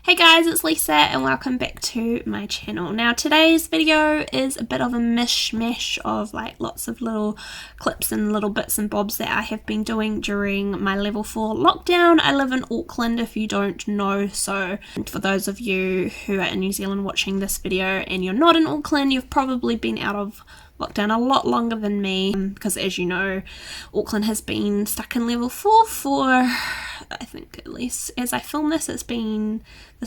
Hey guys, it's Lisa and welcome back to my channel. Now today's video is a bit of a mishmash of lots of little clips and little bits and bobs that I have been doing during my level 4 lockdown. I live in Auckland if you don't know, so for those of you who are in New Zealand watching this video and you're not in Auckland, you've probably been out of lockdown a lot longer than me because, as you know, Auckland has been stuck in level 4 for, I think, at least as I film this, this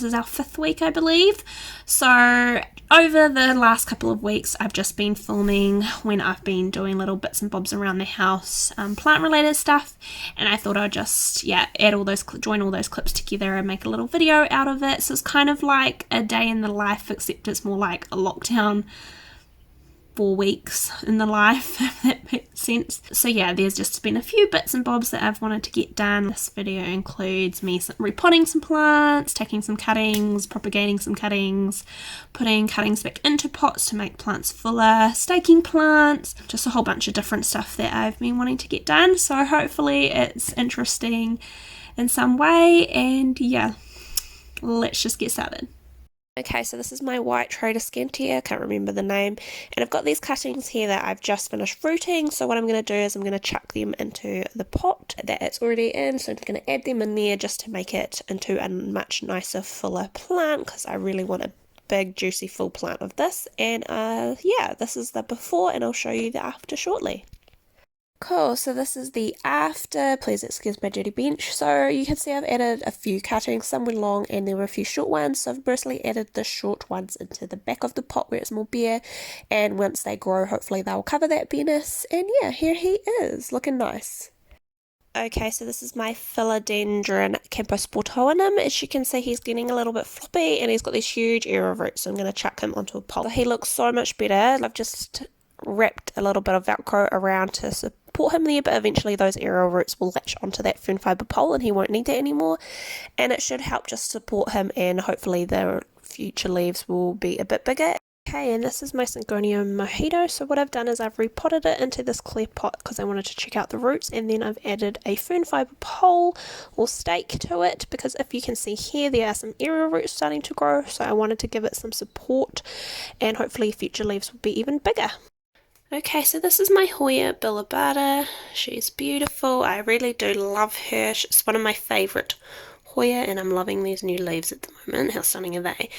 is our 5th week, I believe. So over the last couple of weeks I've just been filming when I've been doing little bits and bobs around the house, plant related stuff, and I thought I'd just join all those clips together and make a little video out of it. So it's kind of like a day in the life, except it's more like a lockdown 4 weeks in the life, if that makes sense. So yeah, there's just been a few bits and bobs that I've wanted to get done. This video includes me repotting some plants, taking some cuttings, propagating some cuttings, putting cuttings back into pots to make plants fuller, staking plants, just a whole bunch of different stuff that I've been wanting to get done. So hopefully it's interesting in some way, and yeah, let's just get started. Okay, so this is my white Trader Scantia, I can't remember the name, and I've got these cuttings here that I've just finished rooting. So what I'm going to do is I'm going to chuck them into the pot that it's already in, so I'm going to add them in there just to make it into a much nicer, fuller plant, because I really want a big, juicy, full plant of this. And yeah, this is the before, and I'll show you the after shortly. Cool, so this is the after. Please excuse my dirty bench. So you can see I've added a few cuttings, some were long and there were a few short ones, so I've mostly added the short ones into the back of the pot where it's more bare, and once they grow hopefully they'll cover that bareness, and yeah, here he is, looking nice. Okay, so this is my philodendron camposportoanum. As you can see, he's getting a little bit floppy and he's got these huge aerial roots, so I'm going to chuck him onto a pot. So he looks so much better. I've just wrapped a little bit of Velcro around to support him there, but eventually those aerial roots will latch onto that fern fibre pole and he won't need that anymore, and it should help just support him, and hopefully the future leaves will be a bit bigger. Okay, and this is my Syngonia mojito. So what I've done is I've repotted it into this clear pot because I wanted to check out the roots, and then I've added a fern fibre pole or stake to it because if you can see here, there are some aerial roots starting to grow, so I wanted to give it some support and hopefully future leaves will be even bigger. Okay, so this is my Hoya Billabata. She's beautiful. I really do love her. She's one of my favourite Hoya, and I'm loving these new leaves at the moment. How stunning are they?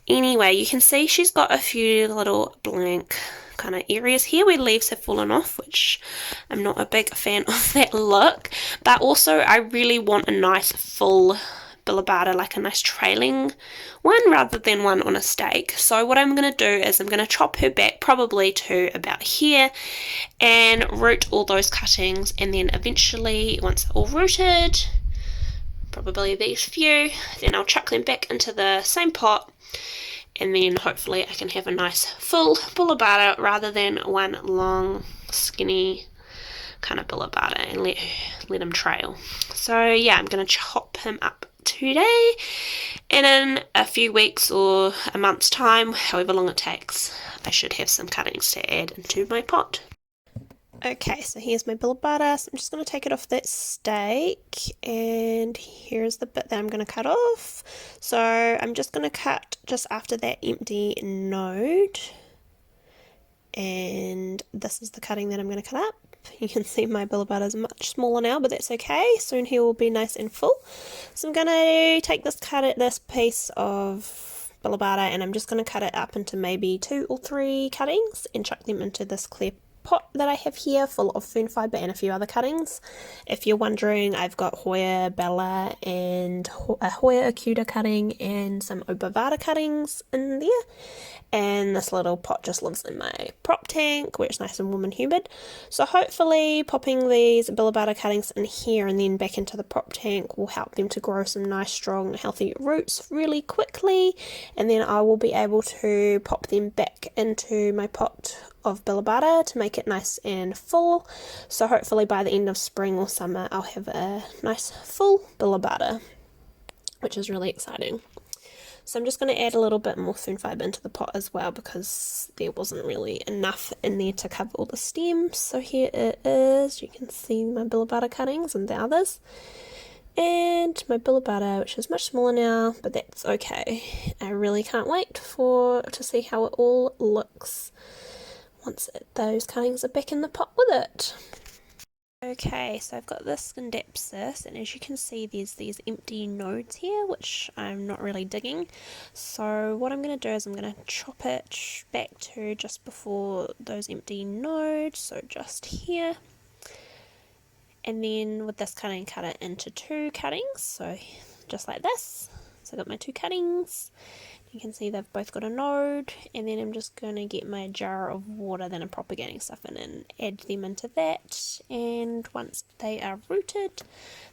Anyway, you can see she's got a few little blank kind of areas here where leaves have fallen off, which I'm not a big fan of that look. But also I really want a nice full Billabata, like a nice trailing one rather than one on a stake. So what I'm going to do is I'm going to chop her back probably to about here and root all those cuttings, and then eventually once they're all rooted, probably these few, then I'll chuck them back into the same pot, and then hopefully I can have a nice full Billabata rather than one long skinny kind of Billabata and let him trail. So yeah, I'm going to chop him up today, and in a few weeks or a month's time, however long it takes, I should have some cuttings to add into my pot. Okay, so here's my Billabata. So I'm just going to take it off that stake, and here's the bit that I'm going to cut off. So I'm just going to cut just after that empty node, and this is the cutting that I'm going to cut up. You can see my Billabata is much smaller now, but that's okay. Soon he will be nice and full. So I'm going to take this piece of Billabata, and I'm just going to cut it up into maybe 2 or 3 cuttings and chuck them into this clear pot that I have here full of fern fibre and a few other cuttings. If you're wondering, I've got Hoya Bella and a Hoya Acuta cutting and some Obovata cuttings in there, and this little pot just lives in my prop tank where it's nice and warm and humid. So hopefully popping these Billabata cuttings in here and then back into the prop tank will help them to grow some nice strong healthy roots really quickly, and then I will be able to pop them back into my pot of Billabata to make it nice and full. So hopefully by the end of spring or summer I'll have a nice full Billabata, which is really exciting. So I'm just going to add a little bit more fern fibre into the pot as well because there wasn't really enough in there to cover all the stems. So here it is. You can see my Billabata cuttings and the others. and my billy butter, which is much smaller now, but that's okay. I really can't wait to see how it all looks once those cuttings are back in the pot with it. Okay, so I've got this scindapsus, and as you can see there's these empty nodes here which I'm not really digging. So what I'm going to do is I'm going to chop it back to just before those empty nodes, so just here. And then with this cutting, cut it into 2 cuttings, so just like this. So I've got my 2 cuttings. You can see they've both got a node, and then I'm just going to get my jar of water that I'm propagating stuff in and add them into that. And once they are rooted,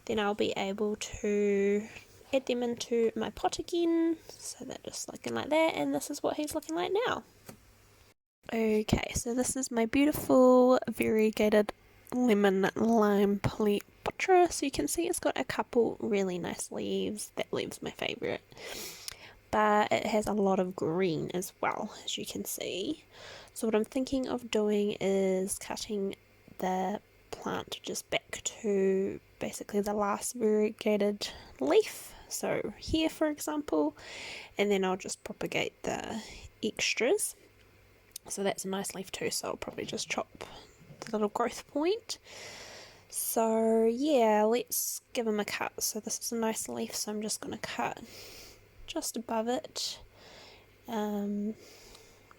then I'll be able to add them into my pot again. So they're just looking like that, and this is what he's looking like now. Okay, so this is my beautiful variegated lemon lime plant butcher. So you can see it's got a couple really nice leaves. That leave's my favourite. But it has a lot of green as well, as you can see. So what I'm thinking of doing is cutting the plant just back to basically the last variegated leaf, so here for example, and then I'll just propagate the extras. So that's a nice leaf too, so I'll probably just chop the little growth point. So yeah, let's give him a cut. So this is a nice leaf, so I'm just going to cut just above it,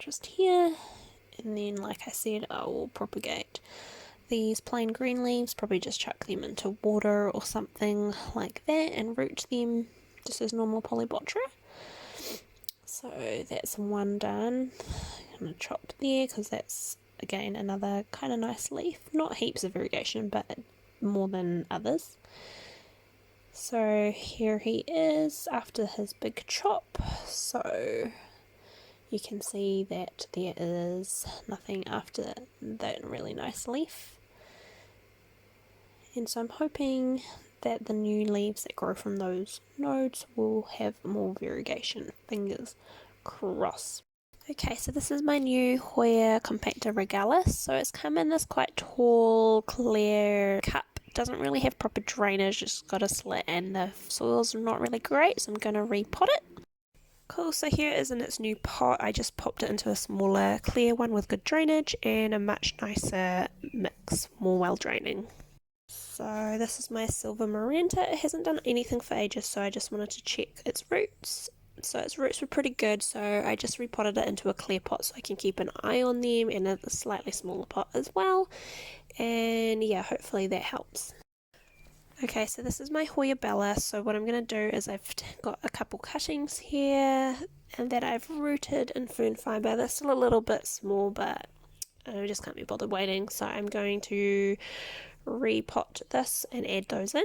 just here, and then like I said, I will propagate these plain green leaves, probably just chuck them into water or something like that and root them just as normal polybotra. So that's one done. I'm going to chop there because that's again another kind of nice leaf, not heaps of variegation but more than others. So here he is after his big chop, so you can see that there is nothing after that really nice leaf. And so I'm hoping that the new leaves that grow from those nodes will have more variegation. Fingers crossed. Okay, so this is my new Hoya Compacta Regalis. So it's come in this quite tall, clear cup. Doesn't really have proper drainage, just got a slit and the soil's not really great, so I'm going to repot it. Cool, so here it is in its new pot. I just popped it into a smaller clear one with good drainage and a much nicer mix, more well draining. So this is my silver Miranda. It hasn't done anything for ages, so I just wanted to check its roots. So its roots were pretty good, so I just repotted it into a clear pot so I can keep an eye on them, and a slightly smaller pot as well. And yeah, hopefully that helps. Okay, so this is my Hoya Bella. So what I'm going to do is I've got a couple cuttings here and that I've rooted in fern fibre. They're still a little bit small, but I just can't be bothered waiting, so I'm going to repot this and add those in.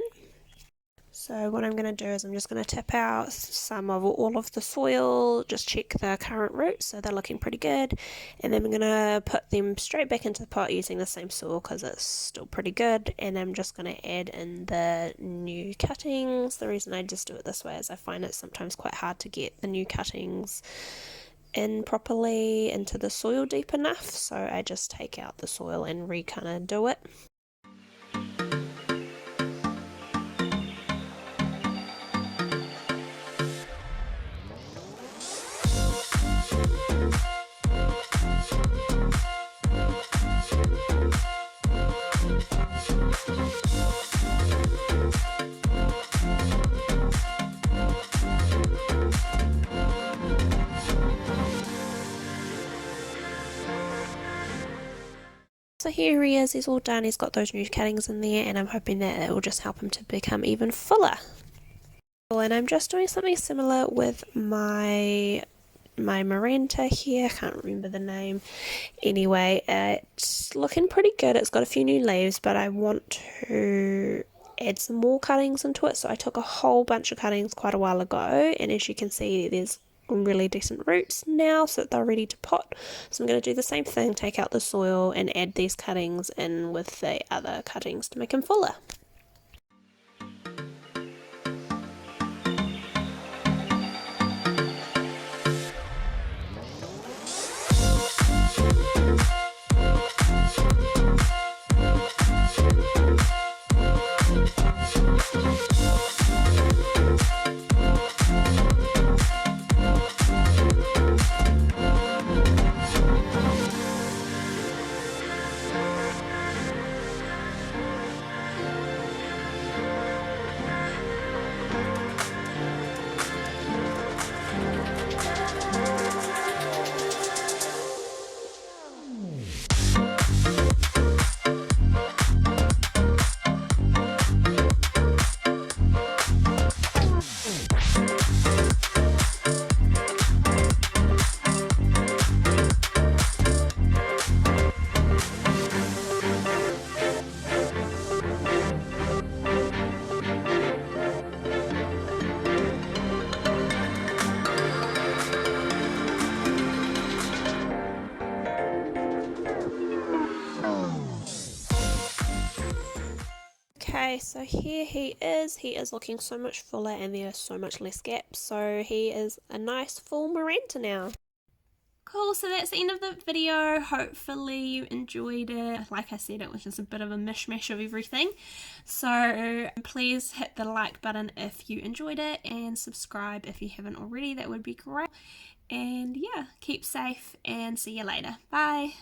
So what I'm going to do is I'm just going to tip out some of all of the soil, just check the current roots, so they're looking pretty good, and then I'm going to put them straight back into the pot using the same soil because it's still pretty good, and I'm just going to add in the new cuttings. The reason I just do it this way is I find it sometimes quite hard to get the new cuttings in properly into the soil deep enough, so I just take out the soil and kind of do it. So here he is, he's all done, he's got those new cuttings in there, and I'm hoping that it will just help him to become even fuller. And I'm just doing something similar with my Miranda here, I can't remember the name. Anyway, it's looking pretty good, it's got a few new leaves, but I want to add some more cuttings into it. So I took a whole bunch of cuttings quite a while ago, and as you can see there's really decent roots now, so they're ready to pot. So I'm going to do the same thing, take out the soil and add these cuttings in with the other cuttings to make them fuller. Okay, so here he is looking so much fuller and there are so much less gaps, so he is a nice full Miranda now. Cool, so that's the end of the video. Hopefully you enjoyed it. Like I said, it was just a bit of a mishmash of everything. So please hit the like button if you enjoyed it and subscribe if you haven't already. That would be great. And yeah, keep safe and see you later. Bye.